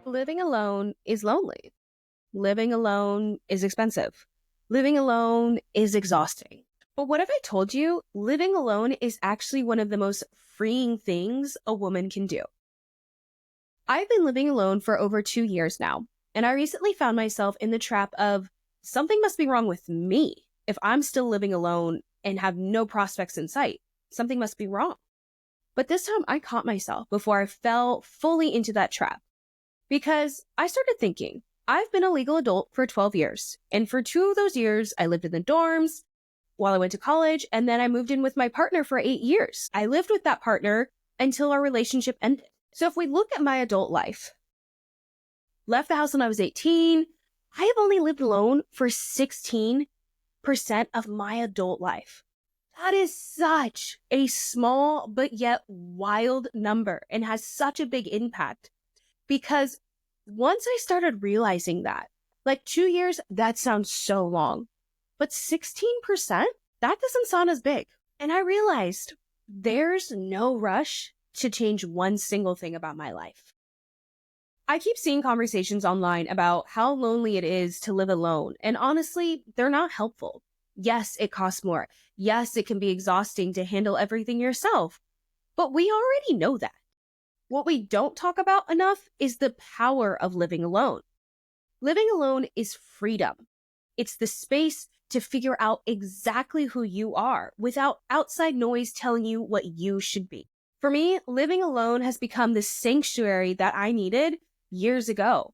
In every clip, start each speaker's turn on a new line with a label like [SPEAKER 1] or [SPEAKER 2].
[SPEAKER 1] Living alone is lonely. Living alone is expensive. Living alone is exhausting. But what if I told you living alone is actually one of the most freeing things a woman can do? I've been living alone for over 2 years now, and I recently found myself in the trap of something must be wrong with me if I'm still living alone and have no prospects in sight. Something must be wrong. But this time I caught myself before I fell fully into that trap. Because I started thinking, I've been a legal adult for 12 years. And for 2 of those years, I lived in the dorms while I went to college. And then I moved in with my partner for 8 years. I lived with that partner until our relationship ended. So if we look at my adult life, left the house when I was 18, I have only lived alone for 16% of my adult life. That is such a small but yet wild number and has such a big impact. Because once I started realizing that, like 2 years, that sounds so long, but 16%, that doesn't sound as big. And I realized there's no rush to change one single thing about my life. I keep seeing conversations online about how lonely it is to live alone. And honestly, they're not helpful. Yes, it costs more. Yes, it can be exhausting to handle everything yourself. But we already know that. What we don't talk about enough is the power of living alone. Living alone is freedom. It's the space to figure out exactly who you are without outside noise telling you what you should be. For me, living alone has become the sanctuary that I needed years ago.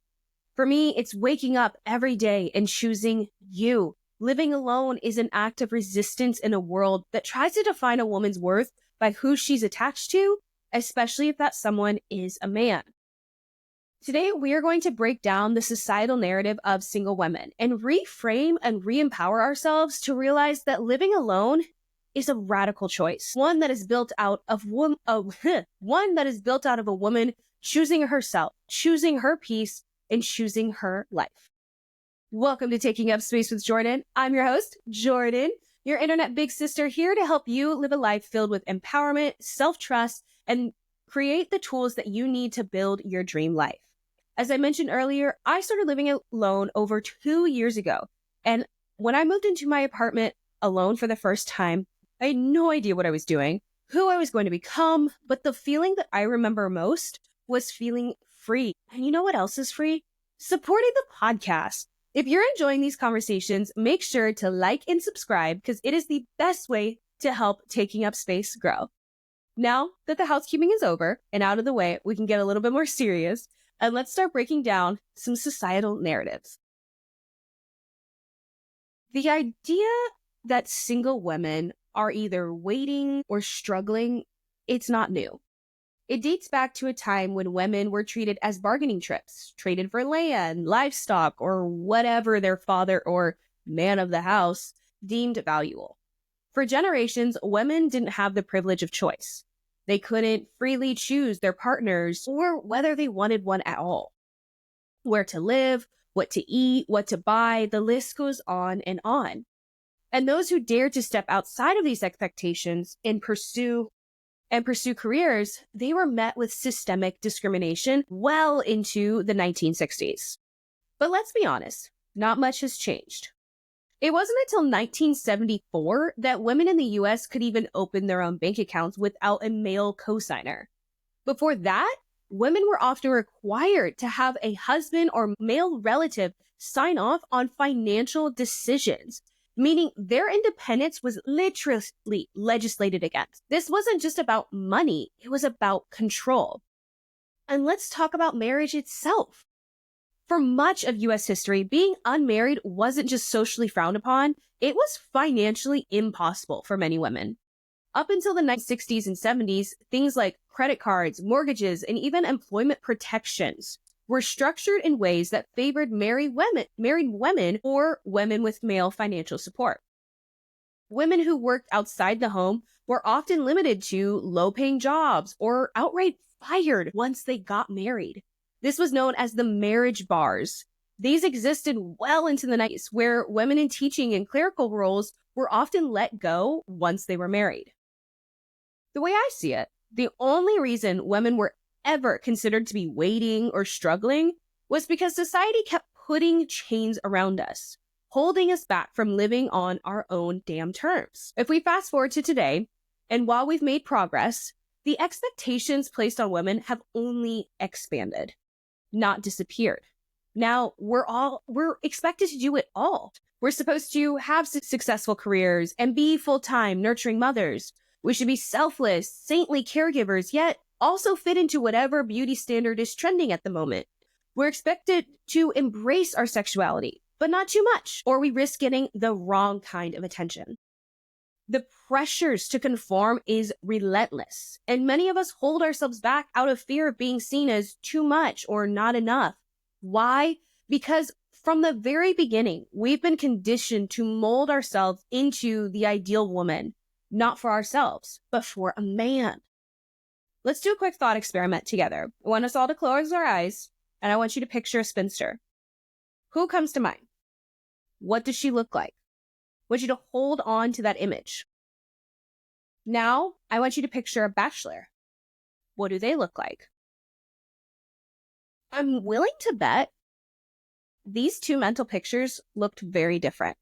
[SPEAKER 1] For me, it's waking up every day and choosing you. Living alone is an act of resistance in a world that tries to define a woman's worth by who she's attached to, especially if that someone is a man. Today, we are going to break down the societal narrative of single women and reframe and re-empower ourselves to realize that living alone is a radical choice, one that is built out of a woman choosing herself, choosing her peace, and choosing her life. Welcome to Taking Up Space with Jordan. I'm your host, Jordan, your internet big sister, here to help you live a life filled with empowerment, self-trust, and create the tools that you need to build your dream life. As I mentioned earlier, I started living alone over 2 years ago. And when I moved into my apartment alone for the first time, I had no idea what I was doing, who I was going to become, but the feeling that I remember most was feeling free. And you know what else is free? Supporting the podcast. If you're enjoying these conversations, make sure to like and subscribe because it is the best way to help Taking Up Space grow. Now that the housekeeping is over and out of the way, we can get a little bit more serious and let's start breaking down some societal narratives. The idea that single women are either waiting or struggling, it's not new. It dates back to a time when women were treated as bargaining chips, traded for land, livestock, or whatever their father or man of the house deemed valuable. For generations, women didn't have the privilege of choice. They couldn't freely choose their partners or whether they wanted one at all. Where to live, what to eat, what to buy, the list goes on and on. And those who dared to step outside of these expectations and pursue careers, they were met with systemic discrimination well into the 1960s. But let's be honest, not much has changed. It wasn't until 1974 that women in the US could even open their own bank accounts without a male cosigner. Before that, women were often required to have a husband or male relative sign off on financial decisions, meaning their independence was literally legislated against. This wasn't just about money, it was about control. And let's talk about marriage itself. For much of US history, being unmarried wasn't just socially frowned upon, it was financially impossible for many women. Up until the 1960s and 70s, things like credit cards, mortgages, and even employment protections were structured in ways that favored married women or women with male financial support. Women who worked outside the home were often limited to low-paying jobs or outright fired once they got married. This was known as the marriage bars. These existed well into the 90s, where women in teaching and clerical roles were often let go once they were married. The way I see it, the only reason women were ever considered to be waiting or struggling was because society kept putting chains around us, holding us back from living on our own damn terms. If we fast forward to today, and while we've made progress, the expectations placed on women have only expanded, not disappeared. Now we're expected to do it all. We're supposed to have successful careers and be full-time nurturing mothers. We should be selfless, saintly caregivers, yet also fit into whatever beauty standard is trending at the moment. We're expected to embrace our sexuality, but not too much, or we risk getting the wrong kind of attention. The pressures to conform is relentless, and many of us hold ourselves back out of fear of being seen as too much or not enough. Why? Because from the very beginning, we've been conditioned to mold ourselves into the ideal woman, not for ourselves, but for a man. Let's do a quick thought experiment together. I want us all to close our eyes, and I want you to picture a spinster. Who comes to mind? What does she look like? I want you to hold on to that image. Now, I want you to picture a bachelor. What do they look like? I'm willing to bet these two mental pictures looked very different.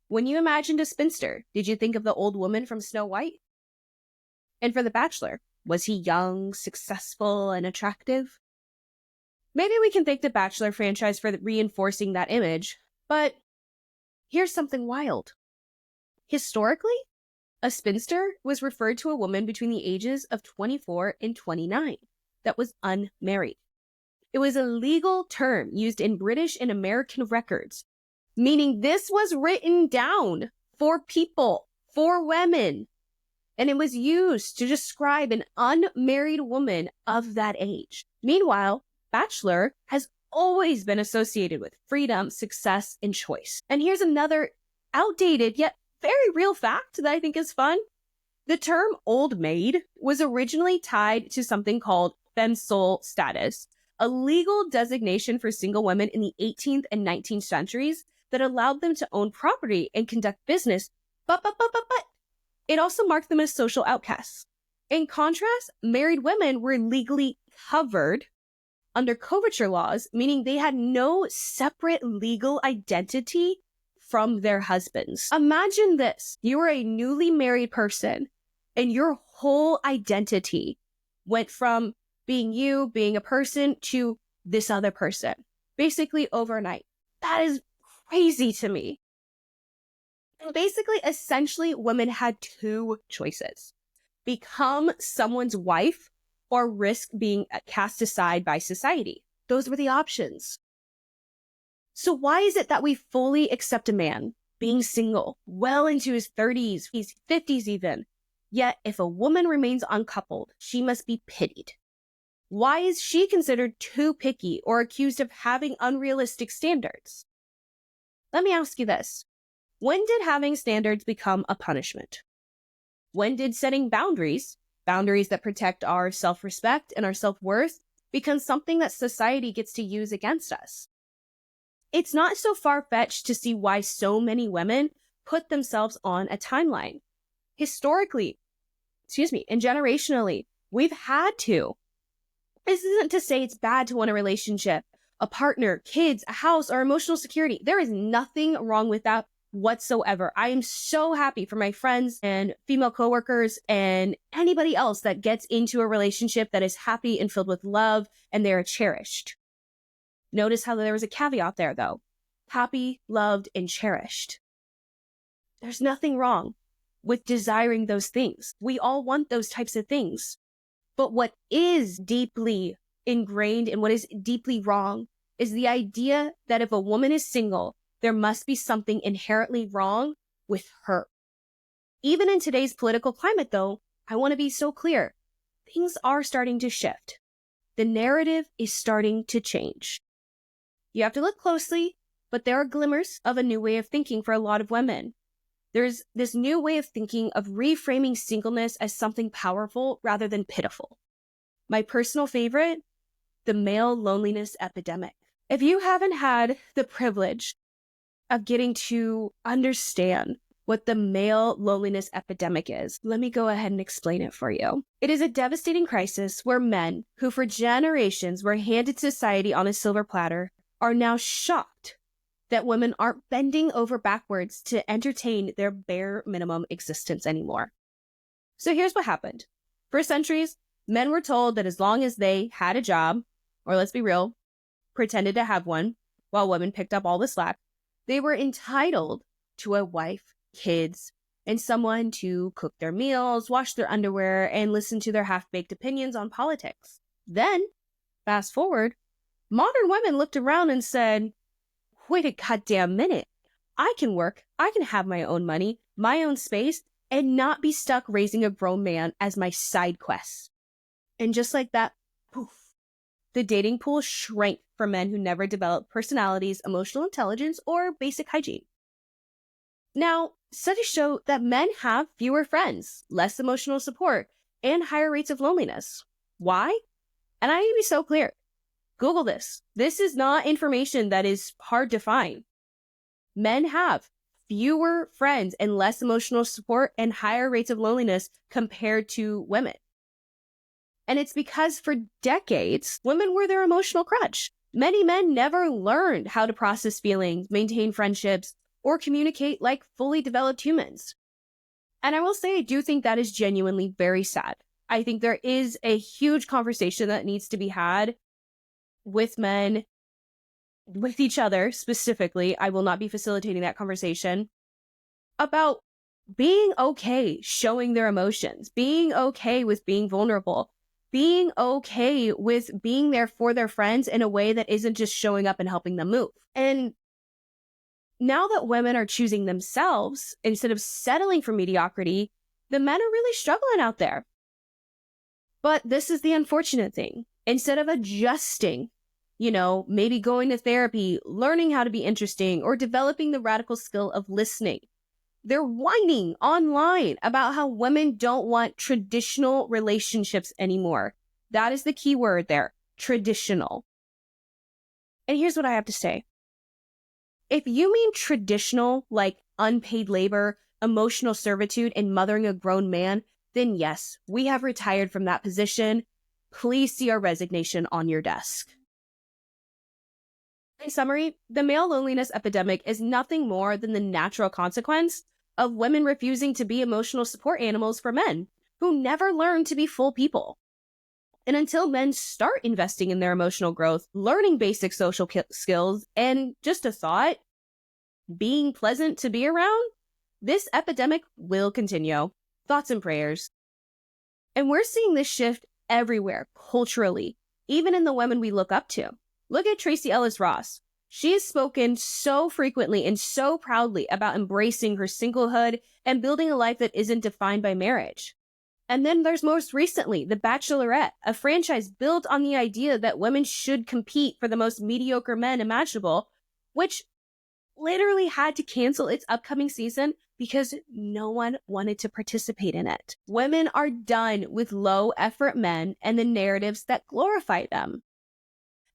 [SPEAKER 1] When you imagined a spinster, did you think of the old woman from Snow White? And for the bachelor, was he young, successful, and attractive? Maybe we can thank the Bachelor franchise for reinforcing that image, but here's something wild. Historically, a spinster was referred to a woman between the ages of 24 and 29 that was unmarried. It was a legal term used in British and American records, meaning this was written down for people, for women, and it was used to describe an unmarried woman of that age. Meanwhile, bachelor has always been associated with freedom, success, and choice. And here's another outdated yet very real fact that I think is fun. The term old maid was originally tied to something called femme sole status, a legal designation for single women in the 18th and 19th centuries that allowed them to own property and conduct business, but it also marked them as social outcasts. In contrast, married women were legally covered under coverture laws, meaning they had no separate legal identity from their husbands. Imagine this. You are a newly married person and your whole identity went from being you, being a person, to this other person, basically overnight. That is crazy to me. And basically, essentially, women had two choices: become someone's wife or risk being cast aside by society. Those were the options. So why is it that we fully accept a man being single, well into his 30s, his 50s even, yet if a woman remains uncoupled, she must be pitied? Why is she considered too picky or accused of having unrealistic standards? Let me ask you this. When did having standards become a punishment? When did setting boundaries that protect our self-respect and our self-worth, become something that society gets to use against us? It's not so far-fetched to see why so many women put themselves on a timeline. Historically, and generationally, we've had to. This isn't to say it's bad to want a relationship, a partner, kids, a house, or emotional security. There is nothing wrong with that whatsoever. I am so happy for my friends and female coworkers and anybody else that gets into a relationship that is happy and filled with love and they're cherished. Notice how there was a caveat there, though. Happy, loved, and cherished. There's nothing wrong with desiring those things. We all want those types of things. But what is deeply ingrained and what is deeply wrong is the idea that if a woman is single, there must be something inherently wrong with her. Even in today's political climate, though, I want to be so clear. Things are starting to shift. The narrative is starting to change. You have to look closely, but there are glimmers of a new way of thinking for a lot of women. There's this new way of thinking of reframing singleness as something powerful rather than pitiful. My personal favorite, the male loneliness epidemic. If you haven't had the privilege of getting to understand what the male loneliness epidemic is. Let me go ahead and explain it for you. It is a devastating crisis where men, who for generations were handed to society on a silver platter, are now shocked that women aren't bending over backwards to entertain their bare minimum existence anymore. So here's what happened. For centuries, men were told that as long as they had a job, or let's be real, pretended to have one, while women picked up all the slack, they were entitled to a wife, kids, and someone to cook their meals, wash their underwear, and listen to their half-baked opinions on politics. Then, fast forward, modern women looked around and said, wait a goddamn minute. I can work, I can have my own money, my own space, and not be stuck raising a grown man as my side quest. And just like that, poof, the dating pool shrank for men who never developed personalities, emotional intelligence, or basic hygiene. Now, studies show that men have fewer friends, less emotional support, and higher rates of loneliness. Why? And I need to be so clear. Google this. This is not information that is hard to find. Men have fewer friends and less emotional support and higher rates of loneliness compared to women. And it's because for decades, women were their emotional crutch. Many men never learned how to process feelings, maintain friendships, or communicate like fully developed humans. And I will say, I do think that is genuinely very sad. I think there is a huge conversation that needs to be had with men, with each other specifically. I will not be facilitating that conversation about being okay showing their emotions, being okay with being vulnerable, being okay with being there for their friends in a way that isn't just showing up and helping them move. And now that women are choosing themselves instead of settling for mediocrity, the men are really struggling out there. But this is the unfortunate thing. Instead of adjusting, maybe going to therapy, learning how to be interesting, or developing the radical skill of listening, they're whining online about how women don't want traditional relationships anymore. That is the key word there, traditional. And here's what I have to say. If you mean traditional, like unpaid labor, emotional servitude, and mothering a grown man, then yes, we have retired from that position. Please see our resignation on your desk. In summary, the male loneliness epidemic is nothing more than the natural consequence of women refusing to be emotional support animals for men who never learned to be full people. And until men start investing in their emotional growth, learning basic social skills, and just a thought, being pleasant to be around, this epidemic will continue. Thoughts and prayers. And we're seeing this shift everywhere, culturally, even in the women we look up to. Look at Tracy Ellis Ross. She has spoken so frequently and so proudly about embracing her singlehood and building a life that isn't defined by marriage. And then there's most recently The Bachelorette, a franchise built on the idea that women should compete for the most mediocre men imaginable, which literally had to cancel its upcoming season because no one wanted to participate in it. Women are done with low-effort men and the narratives that glorify them.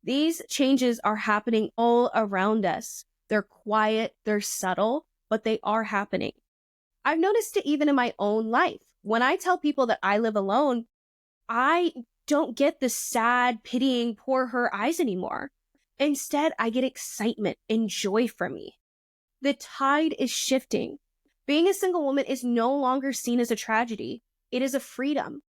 [SPEAKER 1] These changes are happening all around us. They're quiet, they're subtle, but they are happening. I've noticed it even in my own life. When I tell people that I live alone, I don't get the sad, pitying, poor her eyes anymore. Instead, I get excitement and joy from me. The tide is shifting. Being a single woman is no longer seen as a tragedy. It is a freedom.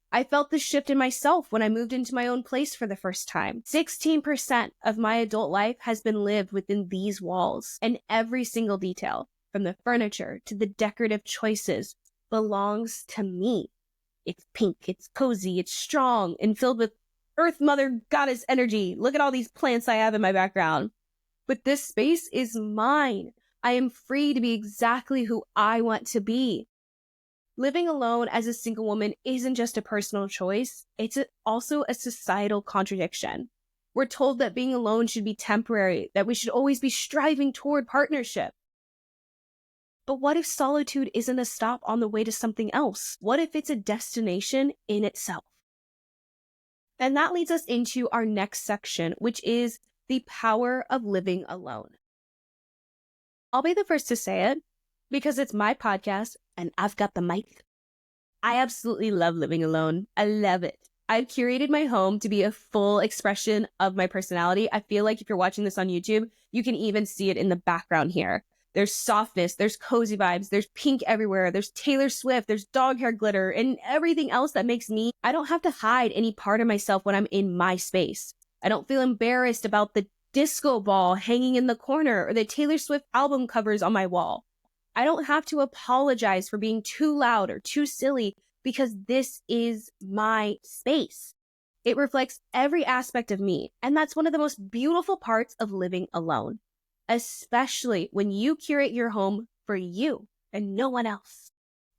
[SPEAKER 1] I felt this shift in myself when I moved into my own place for the first time. 16% of my adult life has been lived within these walls, and every single detail, from the furniture to the decorative choices, belongs to me. It's pink, it's cozy, it's strong, and filled with Earth Mother Goddess energy. Look at all these plants I have in my background. But this space is mine. I am free to be exactly who I want to be. Living alone as a single woman isn't just a personal choice, it's also a societal contradiction. We're told that being alone should be temporary, that we should always be striving toward partnership. But what if solitude isn't a stop on the way to something else? What if it's a destination in itself? And that leads us into our next section, which is the power of living alone. I'll be the first to say it, because it's my podcast and I've got the mic. I absolutely love living alone. I love it. I've curated my home to be a full expression of my personality. I feel like if you're watching this on YouTube, you can even see it in the background here. There's softness, there's cozy vibes, there's pink everywhere, there's Taylor Swift, there's dog hair glitter, and everything else that makes me, I don't have to hide any part of myself when I'm in my space. I don't feel embarrassed about the disco ball hanging in the corner or the Taylor Swift album covers on my wall. I don't have to apologize for being too loud or too silly because this is my space. It reflects every aspect of me, and that's one of the most beautiful parts of living alone, especially when you curate your home for you and no one else.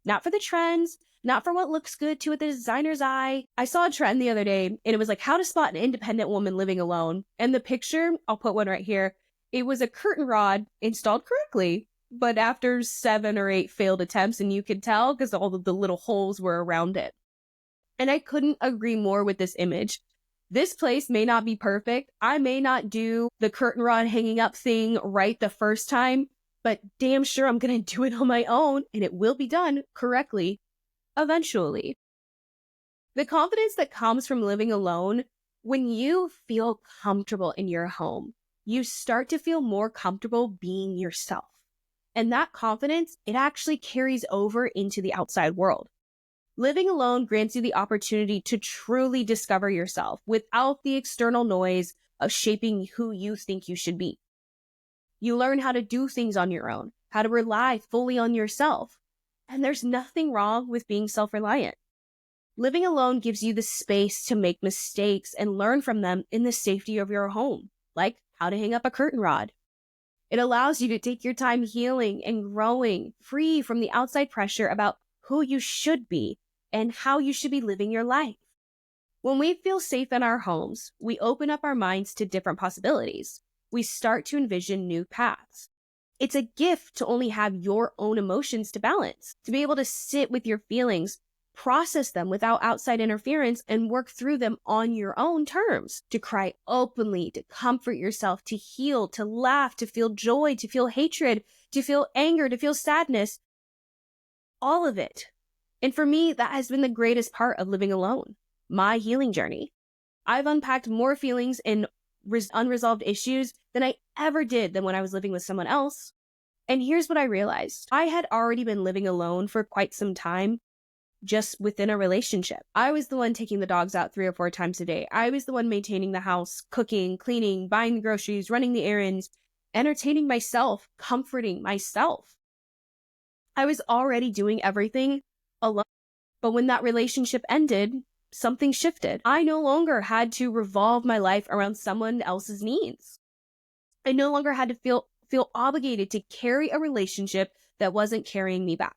[SPEAKER 1] Not for the trends, not for what looks good to the designer's eye. I saw a trend the other day, and it was like how to spot an independent woman living alone. And the picture, I'll put one right here, it was a curtain rod installed correctly, but after 7 or 8 failed attempts, and you could tell because all of the little holes were around it. And I couldn't agree more with this image. This place may not be perfect. I may not do the curtain rod hanging up thing right the first time, but damn sure I'm going to do it on my own, and it will be done correctly eventually. The confidence that comes from living alone, when you feel comfortable in your home, you start to feel more comfortable being yourself. And that confidence, it actually carries over into the outside world. Living alone grants you the opportunity to truly discover yourself without the external noise of shaping who you think you should be. You learn how to do things on your own, how to rely fully on yourself. And there's nothing wrong with being self-reliant. Living alone gives you the space to make mistakes and learn from them in the safety of your home, like how to hang up a curtain rod. It allows you to take your time healing and growing, free from the outside pressure about who you should be and how you should be living your life. When we feel safe in our homes, we open up our minds to different possibilities. We start to envision new paths. It's a gift to only have your own emotions to balance, to be able to sit with your feelings, process them without outside interference, and work through them on your own terms, to cry openly, to comfort yourself, to heal, to laugh, to feel joy, to feel hatred, to feel anger, to feel sadness, all of it. And for me, that has been the greatest part of living alone, my healing journey. I've unpacked more feelings and unresolved issues than I ever did than when I was living with someone else. And here's what I realized. I had already been living alone for quite some time, just within a relationship. I was the one taking the dogs out 3 or 4 times a day. I was the one maintaining the house, cooking, cleaning, buying the groceries, running the errands, entertaining myself, comforting myself. I was already doing everything alone. But when that relationship ended, something shifted. I no longer had to revolve my life around someone else's needs. I no longer had to feel obligated to carry a relationship that wasn't carrying me back.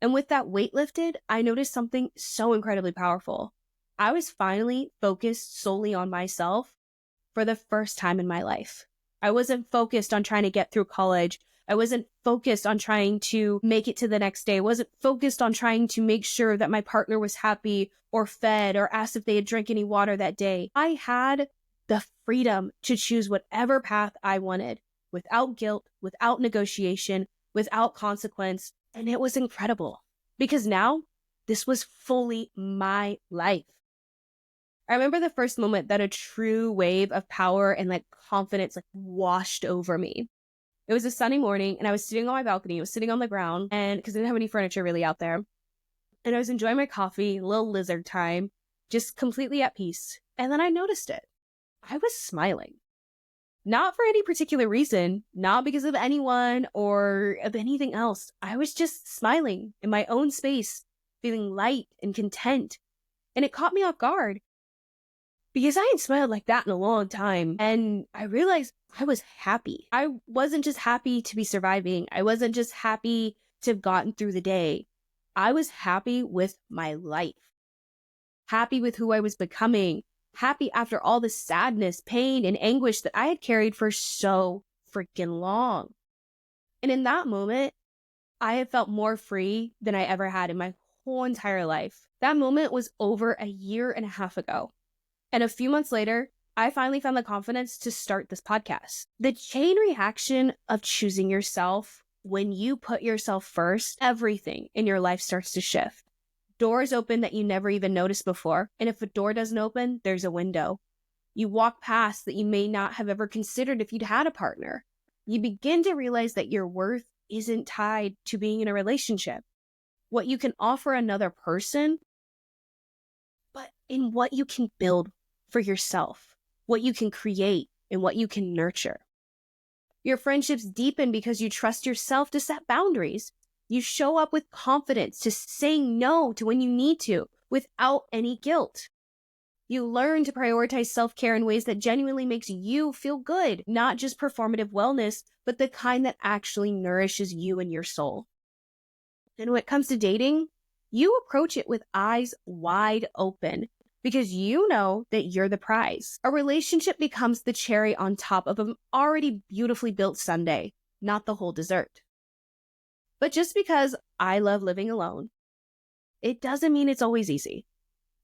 [SPEAKER 1] And with that weight lifted, I noticed something so incredibly powerful. I was finally focused solely on myself for the first time in my life. I wasn't focused on trying to get through college. I wasn't focused on trying to make it to the next day. I wasn't focused on trying to make sure that my partner was happy or fed or asked if they had drank any water that day. I had the freedom to choose whatever path I wanted without guilt, without negotiation, without consequence. And it was incredible because now this was fully my life. I remember the first moment that a true wave of power and confidence washed over me. It was a sunny morning and I was sitting on my balcony. I was sitting on the ground and because I didn't have any furniture really out there. And I was enjoying my coffee, a little lizard time, just completely at peace. And then I noticed it. I was smiling. Not for any particular reason, not because of anyone or of anything else. I was just smiling in my own space, feeling light and content. And it caught me off guard because I hadn't smiled like that in a long time. And I realized I was happy. I wasn't just happy to be surviving. I wasn't just happy to have gotten through the day. I was happy with my life, happy with who I was becoming, happy after all the sadness, pain, and anguish that I had carried for so freaking long. And in that moment, I had felt more free than I ever had in my whole entire life. That moment was over a year and a half ago. And a few months later, I finally found the confidence to start this podcast. The chain reaction of choosing yourself When you put yourself first, everything in your life starts to shift. Doors open that you never even noticed before. And if a door doesn't open, there's a window. You walk past that you may not have ever considered if you'd had a partner. You begin to realize that your worth isn't tied to being in a relationship. What you can offer another person, but in what you can build for yourself, what you can create, and what you can nurture. Your friendships deepen because you trust yourself to set boundaries. You show up with confidence to saying no to when you need to without any guilt. You learn to prioritize self-care in ways that genuinely makes you feel good, not just performative wellness, but the kind that actually nourishes you and your soul. And when it comes to dating, you approach it with eyes wide open because you know that you're the prize. A relationship becomes the cherry on top of an already beautifully built sundae, not the whole dessert. But just because I love living alone, it doesn't mean it's always easy.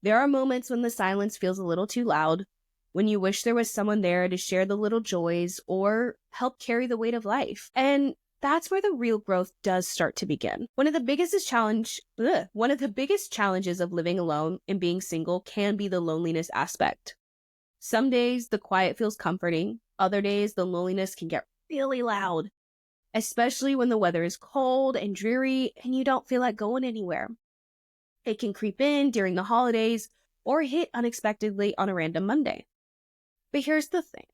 [SPEAKER 1] There are moments when the silence feels a little too loud, when you wish there was someone there to share the little joys or help carry the weight of life. And that's where the real growth does start to begin. One of the biggest challenges of living alone and being single can be the loneliness aspect. Some days the quiet feels comforting. Other days the loneliness can get really loud, especially when the weather is cold and dreary and you don't feel like going anywhere. It can creep in during the holidays or hit unexpectedly on a random Monday. But here's the thing.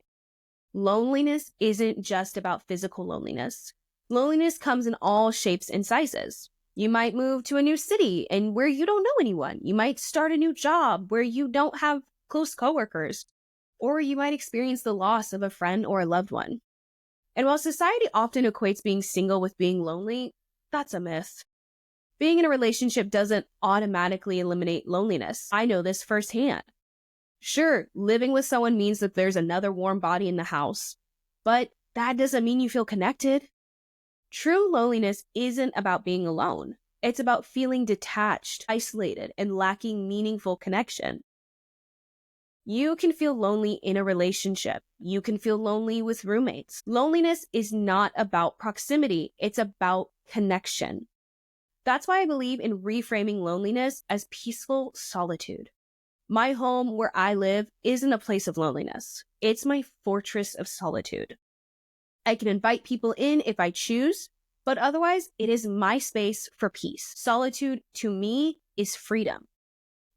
[SPEAKER 1] Loneliness isn't just about physical loneliness. Loneliness comes in all shapes and sizes. You might move to a new city and where you don't know anyone. You might start a new job where you don't have close coworkers. Or you might experience the loss of a friend or a loved one. And while society often equates being single with being lonely, that's a myth. Being in a relationship doesn't automatically eliminate loneliness. I know this firsthand. Sure, living with someone means that there's another warm body in the house, but that doesn't mean you feel connected. True loneliness isn't about being alone. It's about feeling detached, isolated, and lacking meaningful connection. You can feel lonely in a relationship. You can feel lonely with roommates. Loneliness is not about proximity. It's about connection. That's why I believe in reframing loneliness as peaceful solitude. My home where I live isn't a place of loneliness. It's my fortress of solitude. I can invite people in if I choose, but otherwise it is my space for peace. Solitude to me is freedom.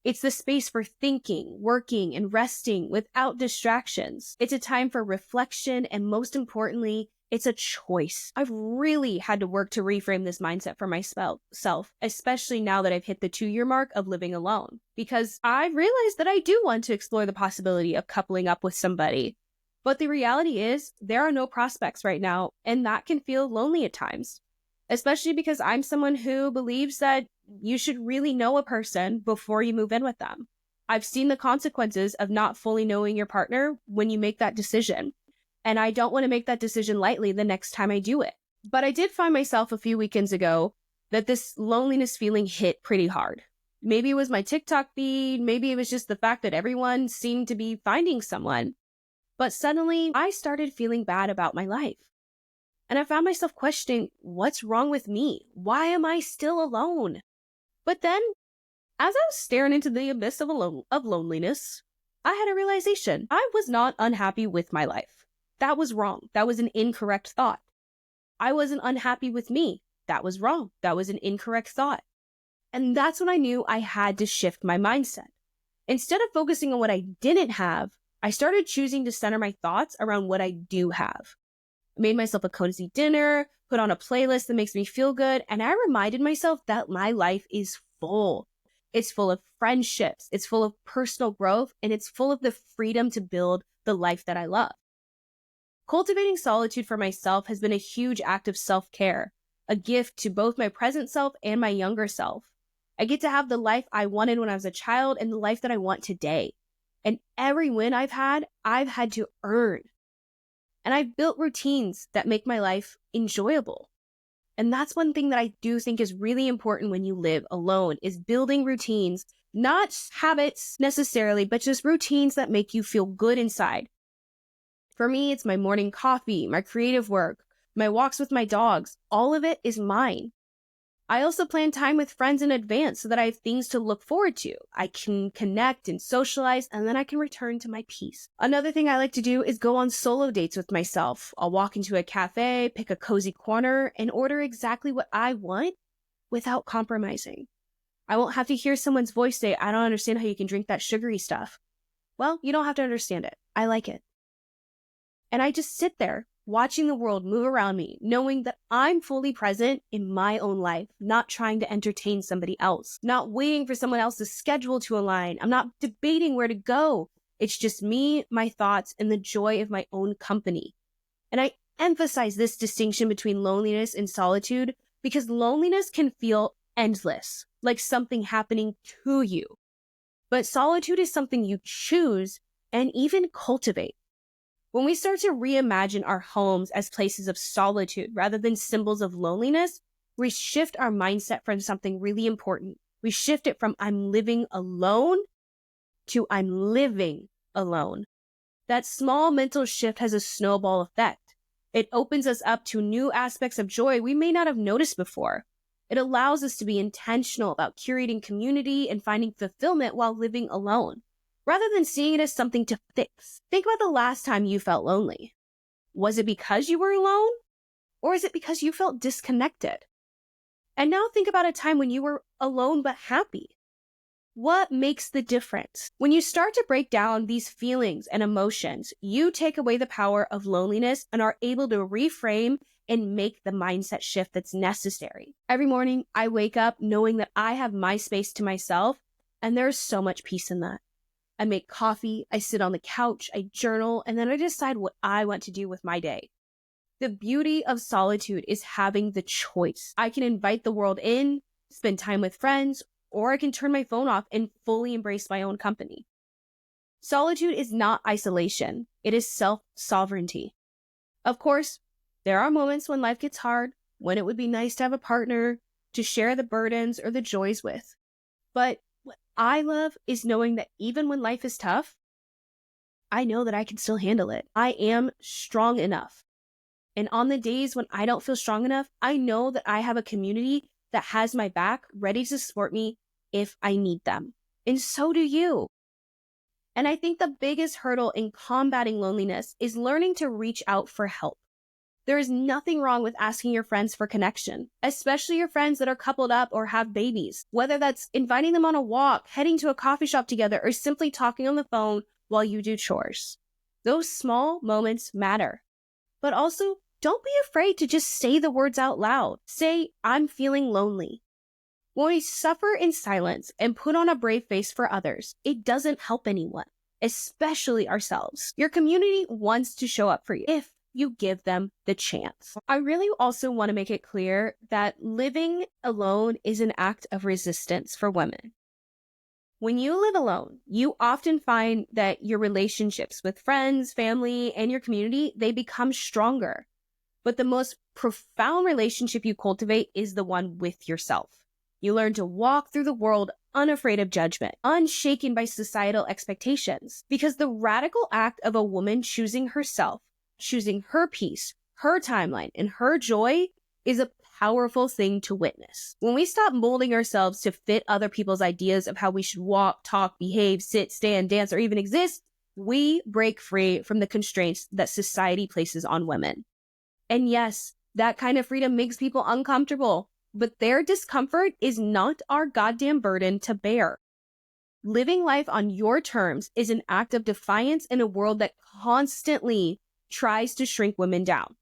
[SPEAKER 1] It's the space for thinking, working, and resting without distractions. It's a time for reflection, and most importantly, it's a choice. I've really had to work to reframe this mindset for myself, especially now that I've hit the 2-year mark of living alone, because I realized that I do want to explore the possibility of coupling up with somebody. But the reality is, there are no prospects right now, and that can feel lonely at times, especially because I'm someone who believes that you should really know a person before you move in with them. I've seen the consequences of not fully knowing your partner when you make that decision, and I don't want to make that decision lightly the next time I do it. But I did find myself a few weekends ago that this loneliness feeling hit pretty hard. Maybe it was my TikTok feed, maybe it was just the fact that everyone seemed to be finding someone. But suddenly, I started feeling bad about my life. And I found myself questioning, what's wrong with me? Why am I still alone? But then, as I was staring into the abyss of loneliness, I had a realization. I was not unhappy with my life. That was wrong. That was an incorrect thought. I wasn't unhappy with me. That was wrong. That was an incorrect thought. And that's when I knew I had to shift my mindset. Instead of focusing on what I didn't have, I started choosing to center my thoughts around what I do have. I made myself a cozy dinner, put on a playlist that makes me feel good, and I reminded myself that my life is full. It's full of friendships, it's full of personal growth, and it's full of the freedom to build the life that I love. Cultivating solitude for myself has been a huge act of self-care, a gift to both my present self and my younger self. I get to have the life I wanted when I was a child and the life that I want today. And every win I've had to earn. And I've built routines that make my life enjoyable. And that's one thing that I do think is really important when you live alone, is building routines, not habits necessarily, but just routines that make you feel good inside. For me, it's my morning coffee, my creative work, my walks with my dogs, all of it is mine. I also plan time with friends in advance so that I have things to look forward to. I can connect and socialize, and then I can return to my peace. Another thing I like to do is go on solo dates with myself. I'll walk into a cafe, pick a cozy corner, and order exactly what I want without compromising. I won't have to hear someone's voice say, I don't understand how you can drink that sugary stuff. Well, you don't have to understand it. I like it. And I just sit there watching the world move around me, knowing that I'm fully present in my own life, not trying to entertain somebody else, not waiting for someone else's schedule to align. I'm not debating where to go. It's just me, my thoughts, and the joy of my own company. And I emphasize this distinction between loneliness and solitude because loneliness can feel endless, like something happening to you. But solitude is something you choose and even cultivate. When we start to reimagine our homes as places of solitude rather than symbols of loneliness, we shift our mindset from something really important. We shift it from I'm living alone to I'm living alone. That small mental shift has a snowball effect. It opens us up to new aspects of joy we may not have noticed before. It allows us to be intentional about curating community and finding fulfillment while living alone, rather than seeing it as something to fix. Think about the last time you felt lonely. Was it because you were alone? Or is it because you felt disconnected? And now think about a time when you were alone but happy. What makes the difference? When you start to break down these feelings and emotions, you take away the power of loneliness and are able to reframe and make the mindset shift that's necessary. Every morning, I wake up knowing that I have my space to myself, and there's so much peace in that. I make coffee, I sit on the couch, I journal, and then I decide what I want to do with my day. The beauty of solitude is having the choice. I can invite the world in, spend time with friends, or I can turn my phone off and fully embrace my own company. Solitude is not isolation. It is self-sovereignty. Of course, there are moments when life gets hard, when it would be nice to have a partner to share the burdens or the joys with. But what I love is knowing that even when life is tough, I know that I can still handle it. I am strong enough. And on the days when I don't feel strong enough, I know that I have a community that has my back, ready to support me if I need them. And so do you. And I think the biggest hurdle in combating loneliness is learning to reach out for help. There is nothing wrong with asking your friends for connection, especially your friends that are coupled up or have babies. Whether that's inviting them on a walk, heading to a coffee shop together, or simply talking on the phone while you do chores. Those small moments matter. But also, don't be afraid to just say the words out loud. Say, I'm feeling lonely. When we suffer in silence and put on a brave face for others, it doesn't help anyone, especially ourselves. Your community wants to show up for you if you give them the chance. I really also want to make it clear that living alone is an act of resistance for women. When you live alone, you often find that your relationships with friends, family, and your community, they become stronger. But the most profound relationship you cultivate is the one with yourself. You learn to walk through the world unafraid of judgment, unshaken by societal expectations, because the radical act of a woman choosing herself, choosing her peace, her timeline, and her joy is a powerful thing to witness. When we stop molding ourselves to fit other people's ideas of how we should walk, talk, behave, sit, stand, dance, or even exist, we break free from the constraints that society places on women. And yes, that kind of freedom makes people uncomfortable, but their discomfort is not our goddamn burden to bear. Living life on your terms is an act of defiance in a world that constantly tries to shrink women down,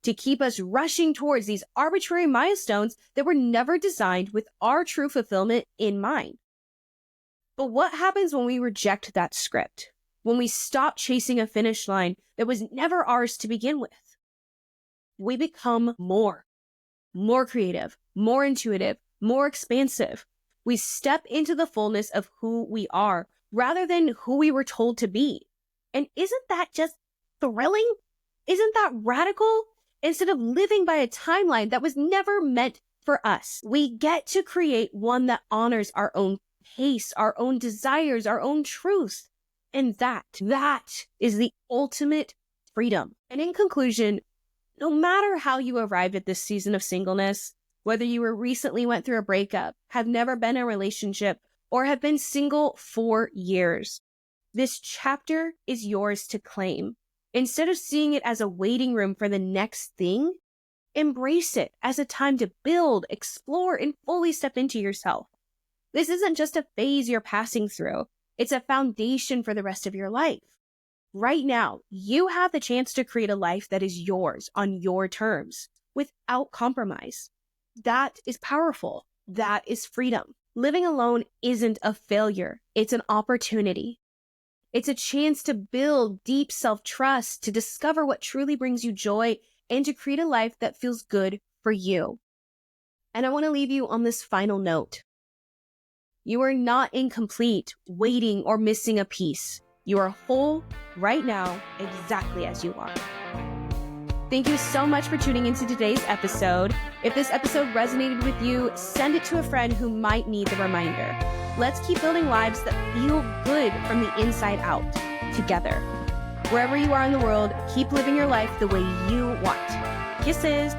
[SPEAKER 1] to keep us rushing towards these arbitrary milestones that were never designed with our true fulfillment in mind. But what happens when we reject that script? When we stop chasing a finish line that was never ours to begin with? We become more creative, more intuitive, more expansive. We step into the fullness of who we are rather than who we were told to be. And isn't that just thrilling? Isn't that radical? Instead of living by a timeline that was never meant for us, we get to create one that honors our own pace, our own desires, our own truth. And that is the ultimate freedom. And in conclusion, No matter how you arrived at this season of singleness, whether you were recently went through a breakup, have never been in a relationship, or have been single for years, this chapter is yours to claim. Instead of seeing it as a waiting room for the next thing, embrace it as a time to build, explore, and fully step into yourself. This isn't just a phase you're passing through. It's a foundation for the rest of your life. Right now, you have the chance to create a life that is yours on your terms without compromise. That is powerful. That is freedom. Living alone isn't a failure. It's an opportunity. It's a chance to build deep self-trust, to discover what truly brings you joy, and to create a life that feels good for you. And I want to leave you on this final note. You are not incomplete, waiting, or missing a piece. You are whole right now, exactly as you are. Thank you so much for tuning into today's episode. If this episode resonated with you, send it to a friend who might need the reminder. Let's keep building lives that feel good from the inside out, together. Wherever you are in the world, keep living your life the way you want. Kisses.